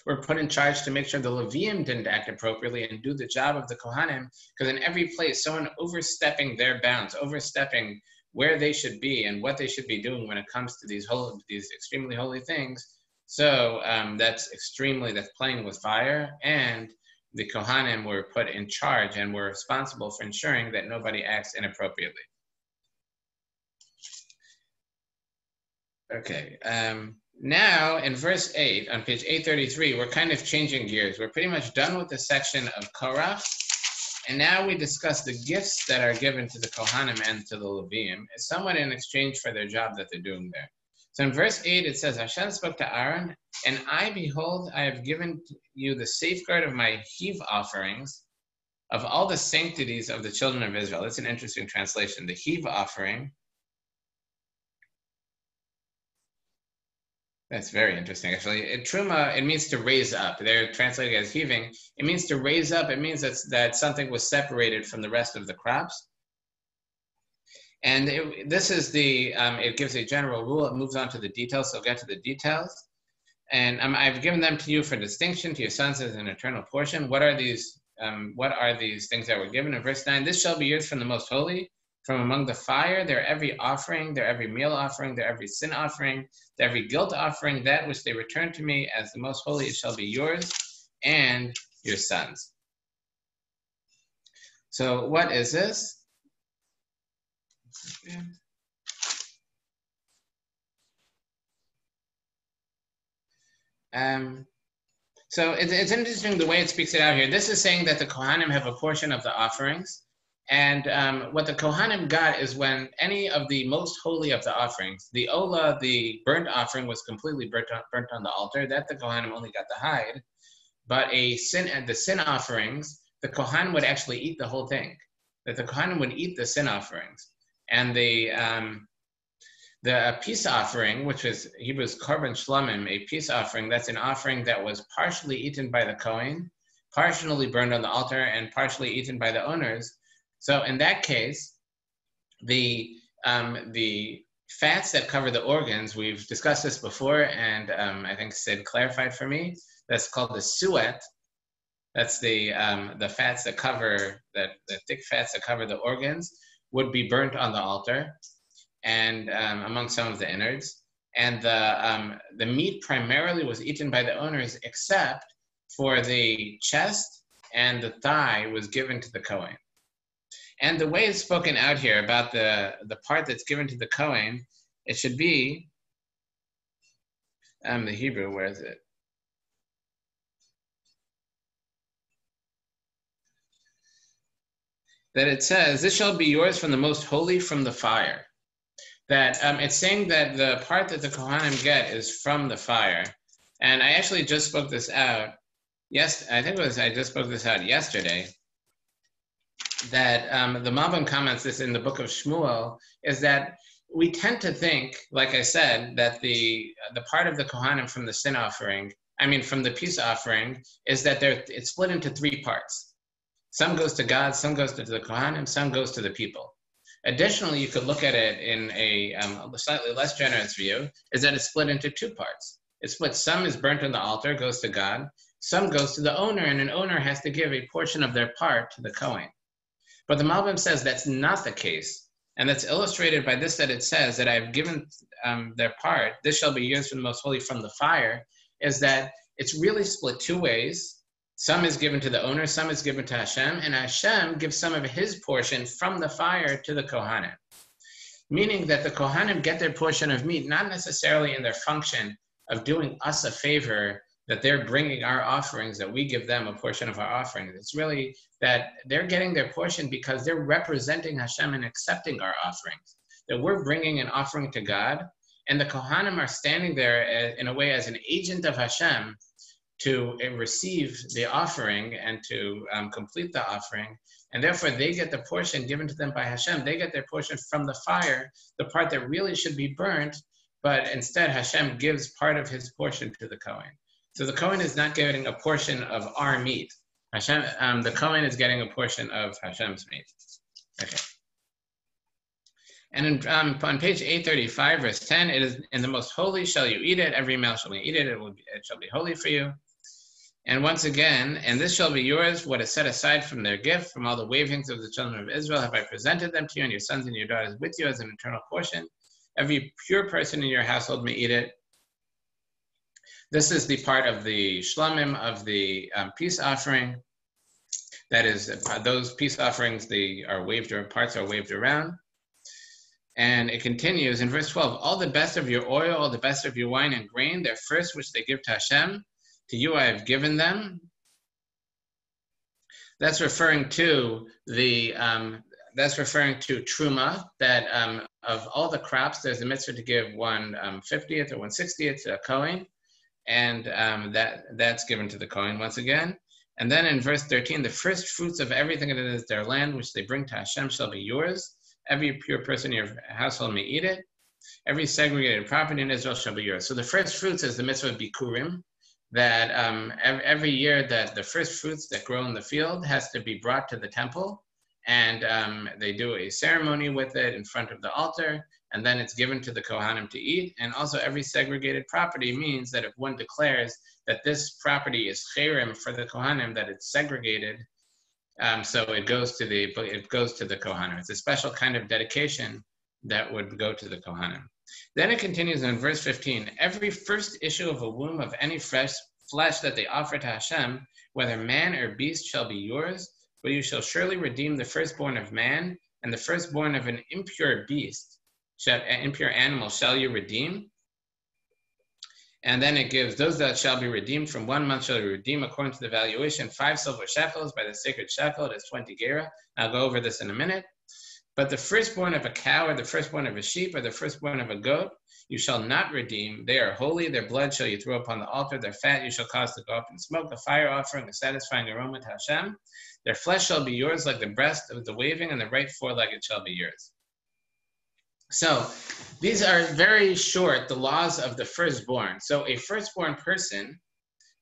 S1: were put in charge to make sure the Leviim didn't act appropriately and do the job of the Kohanim, because in every place someone overstepping their bounds, overstepping where they should be and what they should be doing when it comes to these extremely holy things. So that's playing with fire, and the Kohanim were put in charge and were responsible for ensuring that nobody acts inappropriately. Okay, now in verse 8, on page 833, we're kind of changing gears. We're pretty much done with the section of Korach, and now we discuss the gifts that are given to the Kohanim and to the Leviim, somewhat in exchange for their job that they're doing there. So in verse 8, it says, Hashem spoke to Aaron, and behold, I have given you the safeguard of my heave offerings, of all the sanctities of the children of Israel. That's an interesting translation. The heave offering. That's very interesting, actually. Truma, it means to raise up. They're translating as heaving. It means to raise up. It means that something was separated from the rest of the crops. And it gives a general rule. It moves on to the details, so I'll get to the details. And I've given them to you for distinction, to your sons as an eternal portion. What are these things that were given? In verse 9, this shall be yours from the most holy, from among the fire, their every offering, their every meal offering, their every sin offering, their every guilt offering, that which they return to me as the most holy, it shall be yours and your sons. So what is this? So it's interesting the way it speaks it out here. This is saying that the Kohanim have a portion of the offerings, and what the Kohanim got is when any of the most holy of the offerings, the Ola, the burnt offering, was completely burnt on the altar, that the Kohanim only got the hide, but the sin offerings, the Kohanim would actually eat the whole thing, that the Kohanim would eat the sin offerings. And the peace offering, which was Hebrew's korban shlamim, a peace offering, that's an offering that was partially eaten by the Kohen, partially burned on the altar, and partially eaten by the owners. So in that case, the fats that cover the organs, we've discussed this before, and I think Sid clarified for me, that's called the suet. That's the fats that cover, the thick fats that cover the organs, would be burnt on the altar, and among some of the innards. And the meat primarily was eaten by the owners, except for the chest and the thigh was given to the Kohen. And the way it's spoken out here about the part that's given to the Kohen, it should be, the Hebrew, where is it? That it says, this shall be yours from the most holy, from the fire. That it's saying that the part that the Kohanim get is from the fire. And I actually just spoke this out. I just spoke this out yesterday. That the Malbim comments this in the book of Shmuel, is that we tend to think, like I said, that the part of the Kohanim from the sin offering, from the peace offering, is that it's split into three parts. Some goes to God, some goes to the Kohanim, some goes to the people. Additionally, you could look at it in a slightly less generous view, is that it's split into two parts. It's split, some is burnt on the altar, goes to God, some goes to the owner, and an owner has to give a portion of their part to the Kohen. But the Malbim says that's not the case, and that's illustrated by this, that it says that I have given their part, this shall be yours from the most holy, from the fire, is that it's really split two ways. Some is given to the owner, some is given to Hashem, and Hashem gives some of his portion from the fire to the Kohanim. meaning that the Kohanim get their portion of meat, not necessarily in their function of doing us a favor, that they're bringing our offerings, that we give them a portion of our offering. It's really that they're getting their portion because they're representing Hashem and accepting our offerings, that we're bringing an offering to God, and the Kohanim are standing there in a way as an agent of Hashem to receive the offering and to complete the offering, and therefore they get the portion given to them by Hashem. They get their portion from the fire, the part that really should be burnt, but instead Hashem gives part of his portion to the Kohen. So the Kohen is not getting a portion of our meat. Hashem, the Kohen is getting a portion of Hashem's meat. Okay. And on page 835, verse 10, it is, in the most holy shall you eat it. Every male shall eat it. It shall be holy for you. And once again, and this shall be yours, what is set aside from their gift, from all the wavings of the children of Israel, have I presented them to you, and your sons and your daughters with you as an eternal portion. Every pure person in your household may eat it. This is the part of the shlamim of the peace offering. That is, those peace offerings, parts are waved around. And it continues in verse 12, all the best of your oil, all the best of your wine and grain, their first which they give to Hashem, to you I have given them. That's referring to truma, that of all the crops, there's a mitzvah to give 1/50th or 1/60th to a Kohen. And that's given to the Kohen once again. And then in verse 13, the first fruits of everything that is their land, which they bring to Hashem, shall be yours. Every pure person in your household may eat it. Every segregated property in Israel shall be yours. So the first fruits is the mitzvah of Bikurim, that every year that the first fruits that grow in the field has to be brought to the temple, and they do a ceremony with it in front of the altar, and then it's given to the Kohanim to eat. And also every segregated property means that if one declares that this property is cherem for the Kohanim, that it's segregated, so it goes to the Kohanim. It's a special kind of dedication that would go to the Kohanim. Then it continues in verse 15, every first issue of a womb of any fresh flesh that they offer to Hashem, whether man or beast, shall be yours, but you shall surely redeem the firstborn of man, and the firstborn of an impure beast, an impure animal shall you redeem. And then it gives, those that shall be redeemed from 1 month shall you redeem according to the valuation, 5 silver shekels by the sacred shekel, it is 20 gera. I'll go over this in a minute. But the firstborn of a cow, or the firstborn of a sheep, or the firstborn of a goat, you shall not redeem. They are holy, their blood shall you throw upon the altar, their fat you shall cause to go up in smoke, the fire offering, the satisfying aroma to Hashem. Their flesh shall be yours like the breast of the waving, and the right foreleg shall be yours. So these are very short, the laws of the firstborn. So a firstborn person,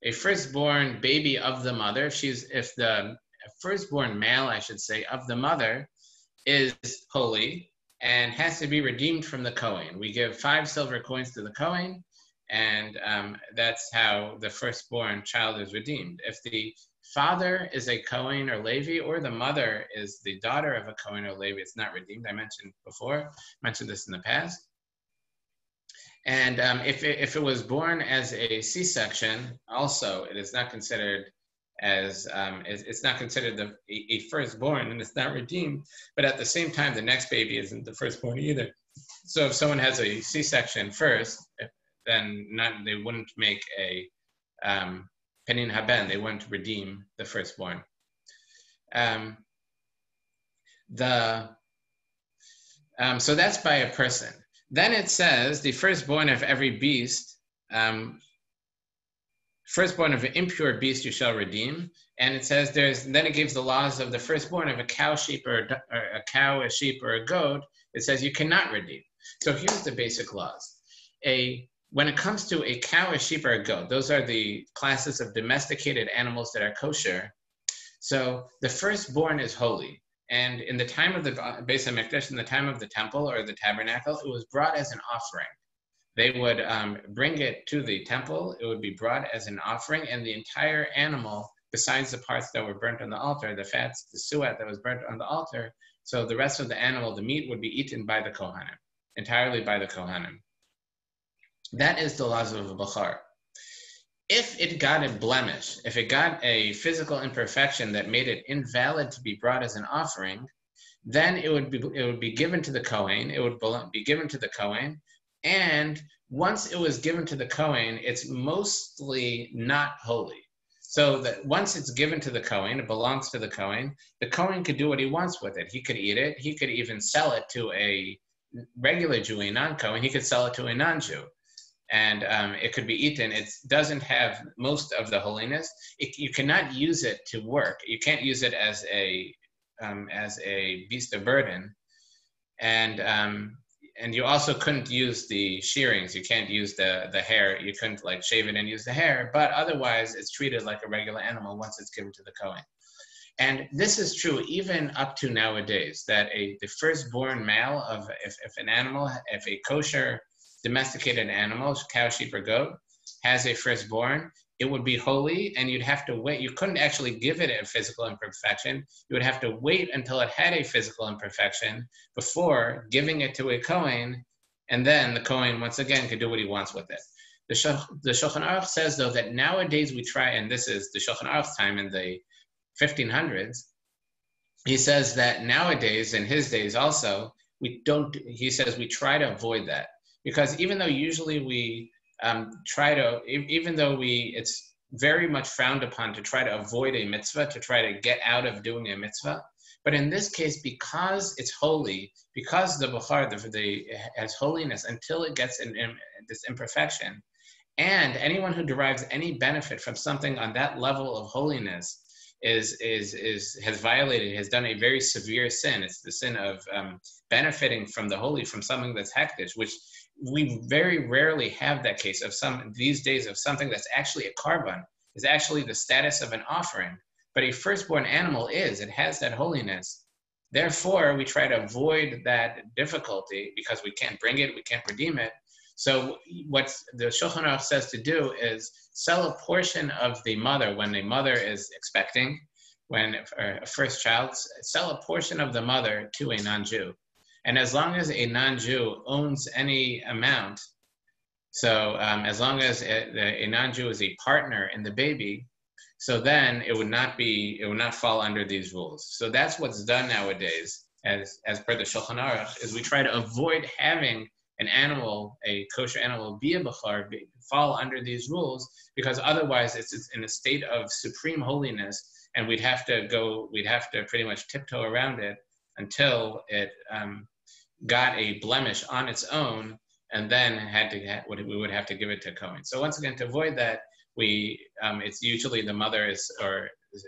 S1: a firstborn baby of the mother, if the firstborn male, I should say, of the mother is holy and has to be redeemed from the Kohen. We give 5 silver coins to the Kohen, and that's how the firstborn child is redeemed. If the father is a Kohen or Levi, or the mother is the daughter of a Kohen or Levi, it's not redeemed. I mentioned this in the past. And if it was born as a C-section, also it is not considered as it's not considered a firstborn, and it's not redeemed. But at the same time, the next baby isn't the firstborn either. So if someone has a C-section first, then they wouldn't make a Penin Haben, they wouldn't redeem the firstborn. So that's by a person. Then it says, the firstborn of every beast, firstborn of an impure beast you shall redeem. And it says then it gives the laws of the firstborn of a cow, sheep, or a cow, a sheep, or a goat. It says you cannot redeem. So here's the basic laws. When it comes to a cow, a sheep, or a goat, those are the classes of domesticated animals that are kosher. So the firstborn is holy. And in the time of the Beis HaMikdash, in the time of the temple or the tabernacle, it was brought as an offering. They would bring it to the temple. It would be brought as an offering, and the entire animal, besides the parts that were burnt on the altar, the fats, the suet that was burnt on the altar, so the rest of the animal, the meat, would be eaten by the Kohanim, entirely by the Kohanim. That is the laws of a Bachar. If it got a blemish, if it got a physical imperfection that made it invalid to be brought as an offering, then it would be given to the Kohen. It would be given to the Kohen, and once it was given to the Kohen, it's mostly not holy. So that once it's given to the Kohen, it belongs to the Kohen. The Kohen could do what he wants with it. He could eat it. He could even sell it to a regular Jew, a non-Kohen. He could sell it to a non-Jew. And it could be eaten. It doesn't have most of the holiness. You cannot use it to work. You can't use it as a beast of burden. And you also couldn't use the shearings. You can't use the hair. You couldn't like shave it and use the hair, but otherwise it's treated like a regular animal once it's given to the Kohen. And this is true even up to nowadays, that the firstborn male of, if a kosher domesticated animal, cow, sheep, or goat, has a firstborn, it would be holy, and you'd have to wait. You couldn't actually give it a physical imperfection. You would have to wait until it had a physical imperfection before giving it to a Kohen, and then the Kohen, once again, could do what he wants with it. The Shulchan Aruch says, though, that nowadays we try, and this is the Shulchan Aruch time in the 1500s, he says that nowadays, in his days also, we try to avoid that. Because even though usually we it's very much frowned upon to try to avoid a mitzvah, to try to get out of doing a mitzvah. But in this case, because it's holy, because the Bukhar has holiness until it gets in this imperfection, and anyone who derives any benefit from something on that level of holiness has done a very severe sin. It's the sin of benefiting from the holy, from something that's hektish, which we very rarely have that case of these days of something that's actually a korban, is actually the status of an offering. But a firstborn animal it has that holiness. Therefore, we try to avoid that difficulty because we can't bring it, we can't redeem it. So what the Shulchan Aruch says to do is sell a portion of the mother when the mother is expecting, when a first child, sell a portion of the mother to a non-Jew. And as long as a non-Jew owns any amount, so as long as a non-Jew is a partner in the baby, so then it would not fall under these rules. So that's what's done nowadays, as per the Shulchan Aruch, is we try to avoid having an animal, a kosher animal, be a bechor, fall under these rules, because otherwise it's in a state of supreme holiness, and we'd have to pretty much tiptoe around it until it got a blemish on its own, and then we would have to give it to Kohen. So once again, to avoid that, it's usually the mother is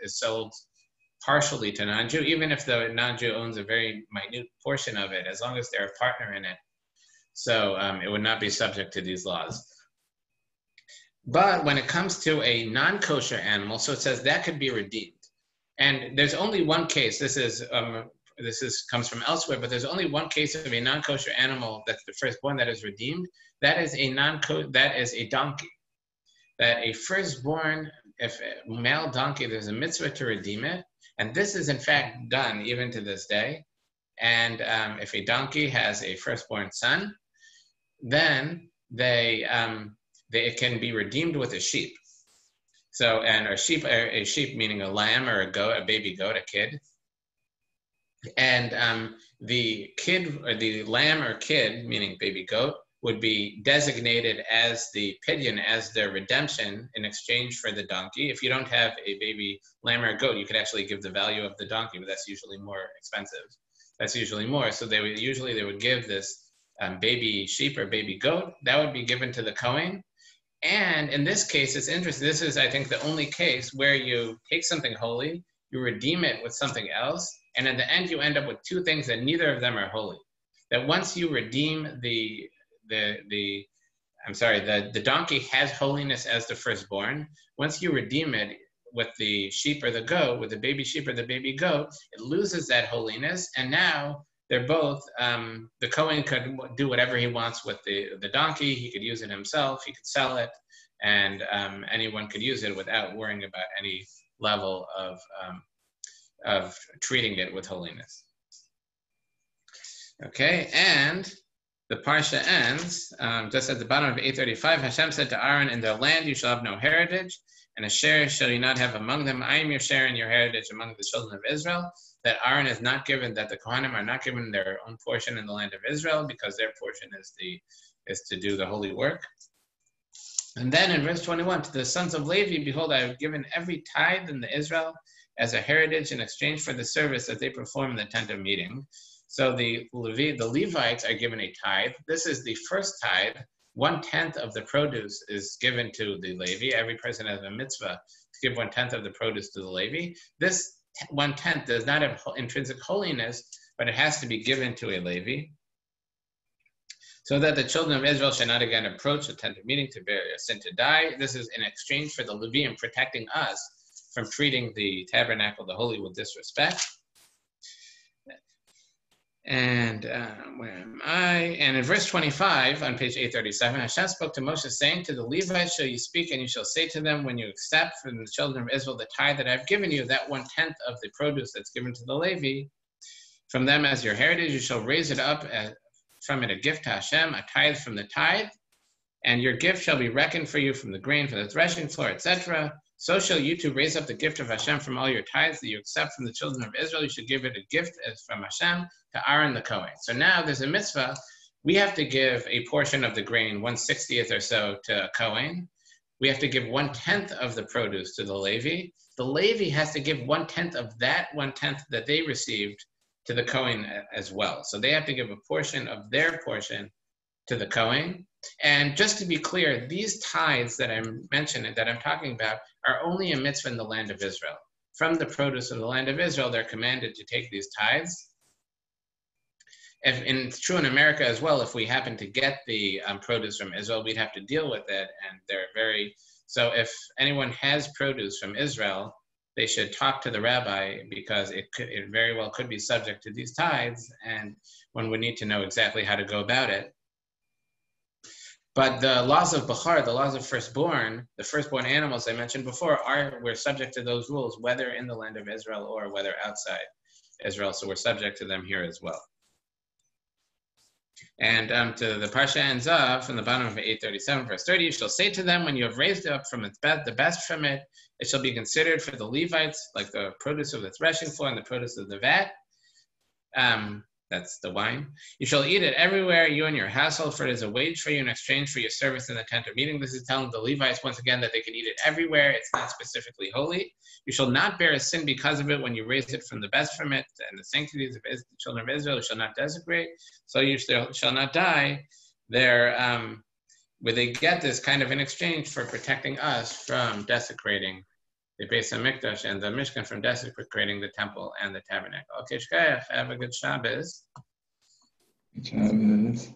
S1: sold partially to non-Jew, even if the non-Jew owns a very minute portion of it, as long as they're a partner in it. So it would not be subject to these laws. But when it comes to a non-kosher animal, so it says that could be redeemed. And there's only one case. This comes from elsewhere, but there's only one case of a non-kosher animal that's the firstborn that is redeemed. That is a donkey. That a firstborn, if a male donkey, there's a mitzvah to redeem it, and this is in fact done even to this day. And if a donkey has a firstborn son, then it can be redeemed with a sheep. So, and a sheep meaning a lamb or a goat, a baby goat, a kid. And the kid, or the lamb or kid, meaning baby goat, would be designated as the pidyon, as the redemption in exchange for the donkey. If you don't have a baby lamb or goat, you could actually give the value of the donkey, but that's usually more expensive. That's usually more. So they would give this baby sheep or baby goat, that would be given to the Kohen. And in this case, it's interesting. This is, I think, the only case where you take something holy, you redeem it with something else, and in the end, you end up with two things that neither of them are holy. That once you redeem the donkey has holiness as the firstborn. Once you redeem it with the sheep or the goat, with the baby sheep or the baby goat, it loses that holiness, and now they're both, the Kohen could do whatever he wants with the donkey. He could use it himself, he could sell it, and anyone could use it without worrying about any level of treating it with holiness. Okay, and the Parsha ends, just at the bottom of 835, Hashem said to Aaron, in their land you shall have no heritage, and a share shall you not have among them. I am your share and your heritage among the children of Israel. That Aaron is not given, that the Kohanim are not given their own portion in the land of Israel, because their portion is to do the holy work. And then in verse 21, to the sons of Levi, behold, I have given every tithe in the Israel as a heritage in exchange for the service that they perform in the tent of meeting. So the Levites are given a tithe. This is the first tithe. 1/10 of the produce is given to the Levi. Every person has a mitzvah to give 1/10 of the produce to the Levi. This 1/10 does not have intrinsic holiness, but it has to be given to a Levi, so that the children of Israel shall not again approach the tent of meeting to bear a sin to die. This is in exchange for the Leviim protecting us from treating the tabernacle, the holy, with disrespect. And where am I? And in verse 25, on page 837, Hashem spoke to Moshe, saying, to the Levites shall you speak, and you shall say to them, when you accept from the children of Israel the tithe that I've given you, that 1/10 of the produce that's given to the Levi, from them as your heritage, you shall raise it up from it a gift to Hashem, a tithe from the tithe, and your gift shall be reckoned for you from the grain, for the threshing floor, etc. So shall you too raise up the gift of Hashem from all your tithes that you accept from the children of Israel. You should give it a gift as from Hashem to Aaron the Kohen. So now there's a mitzvah. We have to give a portion of the grain, 1/60th or so, to a Kohen. We have to give 1/10 of the produce to the Levi. The Levi has to give 1/10 of that 1/10 that they received to the Kohen as well. So they have to give a portion of their portion to the Kohen. And just to be clear, these tithes that I'm mentioning, that I'm talking about, are only a mitzvah in the land of Israel. From the produce of the land of Israel, they're commanded to take these tithes. And it's true in America as well. If we happen to get the produce from Israel, we'd have to deal with it. And so if anyone has produce from Israel, they should talk to the rabbi, because it very well could be subject to these tithes, and one would need to know exactly how to go about it. But the laws of Bechar, the laws of the firstborn animals I mentioned before, we're subject to those rules, whether in the land of Israel or whether outside Israel. So we're subject to them here as well. And to the Parsha ends up from the bottom of 837, verse 30, you shall say to them, when you have raised up from the best from it, it shall be considered for the Levites, like the produce of the threshing floor and the produce of the vat. That's the wine. You shall eat it everywhere, you and your household, for it is a wage for you in exchange for your service in the tent of meeting. This is telling the Levites, once again, that they can eat it everywhere. It's not specifically holy. You shall not bear a sin because of it when you raise it from the best from it, and the sanctities of the children of Israel shall not desecrate, so you shall not die. Where they get this kind of in exchange for protecting us from desecrating the Beis HaMikdash and the Mishkan, from desecrating the temple and the tabernacle. Okay, Shkayach, have a good Shabbos.
S2: Good Shabbos.